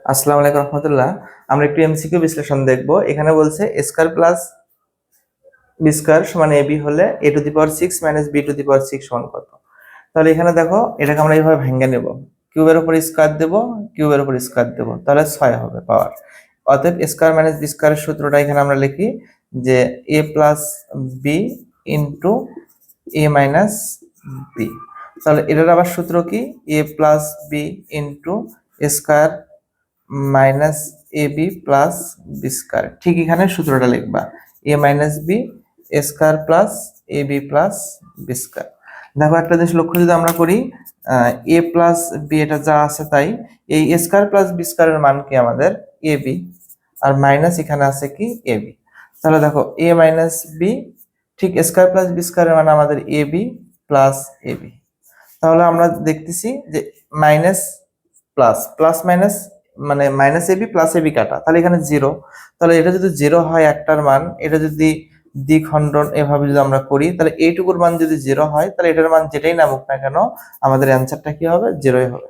আসসালামু আলাইকুম রহমতুল্লাহ। আমরা একটু এমসিকিউ বিশ্লেষণ দেখব। এখানে বলছে a square plus b square সমান এবি হলে a to the power 6 minus b to the power 6 সমান কত? তাহলে এখানে দেখো, এটাকে আমরা এইভাবে ভেঙে নেব। কিউবের উপর স্কয়ার দেব, কিউবের উপর স্কয়ার দেব, তাহলে 6 হবে পাওয়ার। অতএব এ স্কয়ার মাইনাস বি স্কয়ারের সূত্রটা এখানে আমরা লিখি যে এ প্লাস বি ইন্টু এ মাইনাস বি। তাহলে এটার আবার সূত্র কি? এ plus B into A square minus A B plus b square. ঠিক এখানে সূত্রটা লিখবা, এ minus B square plus A B plus b square. দেখো একটা জিনিস লক্ষ্য যদি আমরা করি, এ প্লাস বি এটা যা আছে তাই, এই স্কয়ার প্লাস বি স্কয়ারের মান কি আমাদের এ বি, আর মাইনাস এখানে আছে কি এ বি। তাহলে দেখো এ মাইনাস বি, ঠিক স্কয়ার প্লাস বি স্কয়ারের মান আমাদের A B plus A B. তাহলে আমরা দেখতেছি যে মাইনাস প্লাস প্লাস মাইনাস মানে মাইনাস এবি প্লাস এবি কাটা, তাহলে এখানে জিরো। তাহলে এটা যদি জিরো হয় একটার মান, এটা যদি দ্বিখণ্ডন এভাবে যদি আমরা করি, তাহলে এইটুকুর মান যদি জিরো হয়, তাহলে এটার মান যেটাই নামুক না কেন আমাদের অ্যান্সারটা কি হবে? জিরোই হবে।